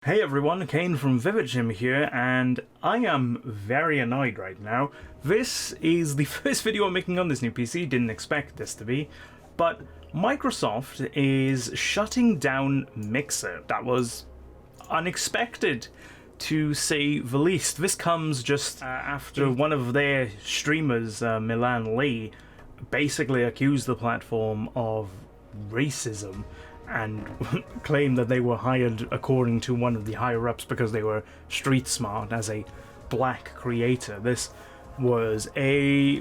Hey everyone, Kane from VividChim here, and I am very annoyed right now. This is the first video I'm making on this new PC, didn't expect this to be, but Microsoft is shutting down Mixer. That was unexpected, to say the least. This comes just after one of their streamers, Milan Lee, basically accused the platform of racism and claimed that they were hired according to one of the higher-ups because they were street smart as a black creator. This was a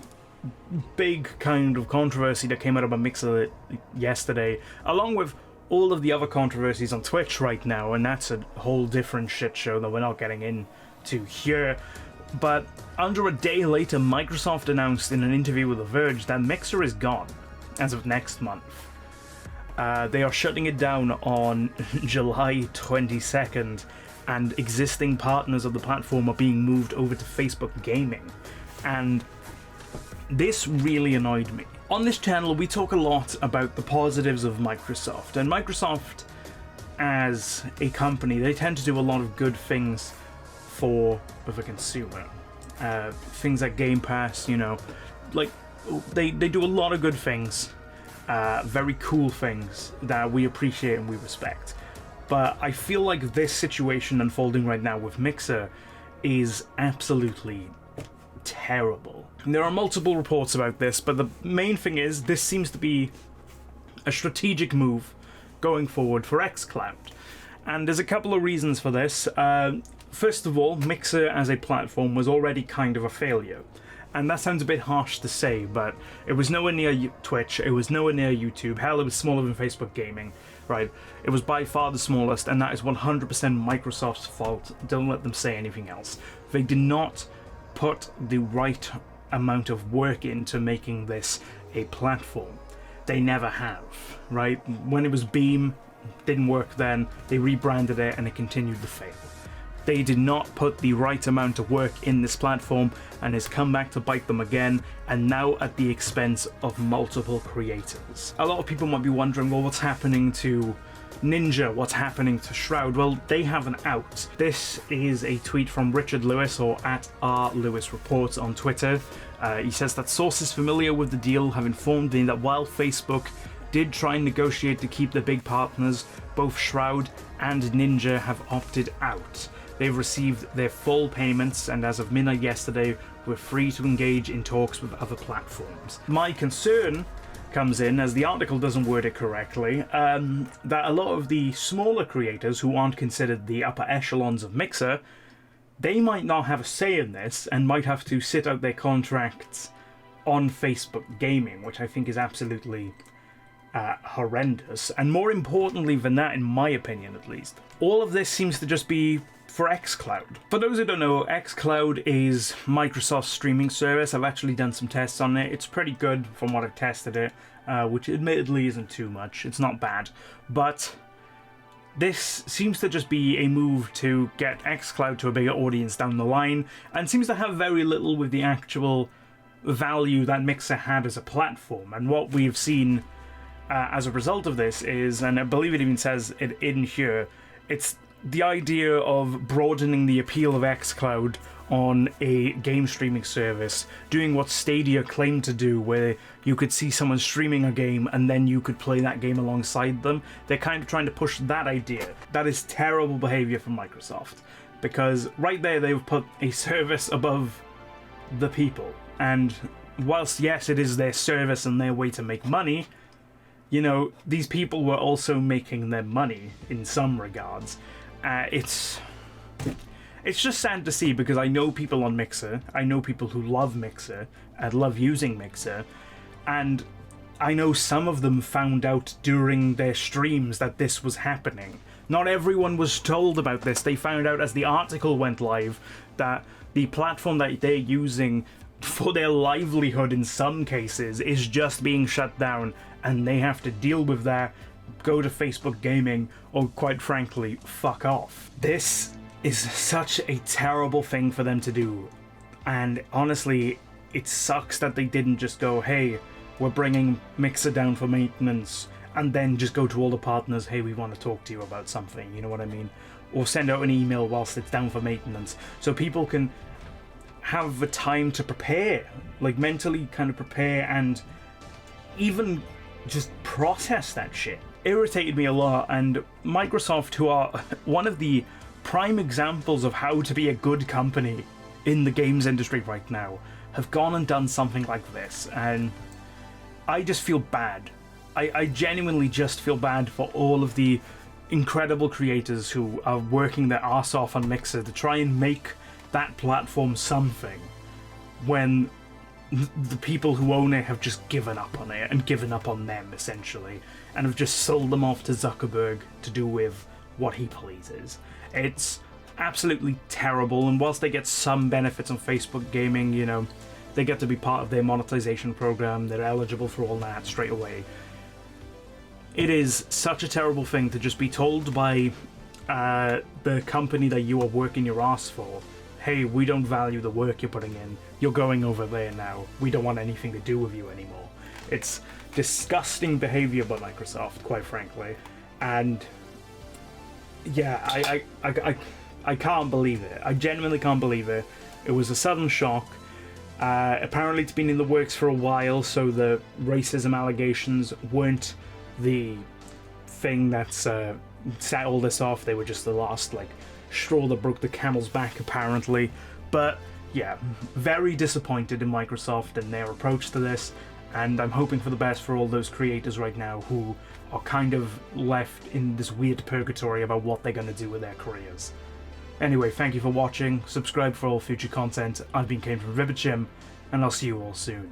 big kind of controversy that came out of a Mixer yesterday, along with all of the other controversies on Twitch right now, and that's a whole different shit show that we're not getting into here. But under a day later, Microsoft announced in an interview with The Verge that Mixer is gone as of next month. They are shutting it down on July 22nd, and existing partners of the platform are being moved over to Facebook Gaming. And this really annoyed me. On this channel, we talk a lot about the positives of Microsoft, and Microsoft, as a company, they tend to do a lot of good things for the consumer. Things like Game Pass, you know, like, they do a lot of good things. Very cool things that we appreciate and we respect. But I feel like this situation unfolding right now with Mixer is absolutely terrible. And there are multiple reports about this, but the main thing is this seems to be a strategic move going forward for XCloud. And there's a couple of reasons for this. First of all, Mixer as a platform was already kind of a failure. And that sounds a bit harsh to say, but it was nowhere near Twitch, it was nowhere near YouTube, hell, it was smaller than Facebook Gaming, right? It was by far the smallest, and that is 100% Microsoft's fault. Don't let them say anything else. They did not put the right amount of work into making this a platform. They never have, right? When it was Beam, didn't work then, they rebranded it and it continued to fail. They did not put the right amount of work in this platform, and has come back to bite them again, and now at the expense of multiple creators. A lot of people might be wondering, well, what's happening to Ninja? What's happening to Shroud? Well, they have an out. This is a tweet from Richard Lewis, or at @RLewisReports on Twitter. He says that sources familiar with the deal have informed me that while Facebook did try and negotiate to keep the big partners, both Shroud and Ninja have opted out. They've received their full payments, and as of midnight yesterday, we're free to engage in talks with other platforms. My concern comes in, as the article doesn't word it correctly, that a lot of the smaller creators who aren't considered the upper echelons of Mixer, they might not have a say in this and might have to sit out their contracts on Facebook Gaming, which I think is absolutely horrendous. And more importantly than that, in my opinion at least, all of this seems to just be for XCloud. For those who don't know, XCloud is Microsoft's streaming service. I've actually done some tests on it. It's pretty good from what I've tested it, which admittedly isn't too much. It's not bad. But this seems to just be a move to get XCloud to a bigger audience down the line, and seems to have very little with the actual value that Mixer had as a platform. And what we've seen as a result of this is, and I believe it even says it in here, it's the idea of broadening the appeal of XCloud on a game streaming service, doing what Stadia claimed to do, where you could see someone streaming a game and then you could play that game alongside them. They're kind of trying to push that idea. That is terrible behavior from Microsoft, because right there they've put a service above the people. And whilst, yes, it is their service and their way to make money, you know, these people were also making their money in some regards. It's just sad to see, because I know people on Mixer, I know people who love Mixer and love using Mixer, and I know some of them found out during their streams that this was happening. Not everyone was told about this. They found out as the article went live that the platform that they're using for their livelihood in some cases is just being shut down, and they have to deal with that, go to Facebook Gaming, or quite frankly, fuck off. This is such a terrible thing for them to do, and honestly, it sucks that they didn't just go, hey, we're bringing Mixer down for maintenance, and then just go to all the partners, hey, we want to talk to you about something, you know what I mean? or send out an email whilst it's down for maintenance, so people can have the time to prepare, like mentally kind of prepare and even just process that shit. Irritated me a lot, and Microsoft, who are one of the prime examples of how to be a good company in the games industry right now, have gone and done something like this, and I just feel bad. I genuinely just feel bad for all of the incredible creators who are working their arse off on Mixer to try and make that platform something, when the people who own it have just given up on it and given up on them, essentially, and have just sold them off to Zuckerberg to do with what he pleases. It's absolutely terrible, and whilst they get some benefits on Facebook gaming, you know, they get to be part of their monetization program, they're eligible for all that straight away. It is such a terrible thing to just be told by the company that you are working your ass for, hey, we don't value the work you're putting in, you're going over there now, we don't want anything to do with you anymore. It's disgusting behavior by Microsoft, quite frankly, and yeah, I can't believe it. I genuinely can't believe it. It was a sudden shock. Apparently it's been in the works for a while, so the racism allegations weren't the thing that's set all this off. They were just the last, like, straw that broke the camel's back, apparently. But yeah, very disappointed in Microsoft and their approach to this, and I'm hoping for the best for all those creators right now who are kind of left in this weird purgatory about what they're going to do with their careers. Anyway, thank you for watching, subscribe for all future content. I've been Kane from VividChim, and I'll see you all soon.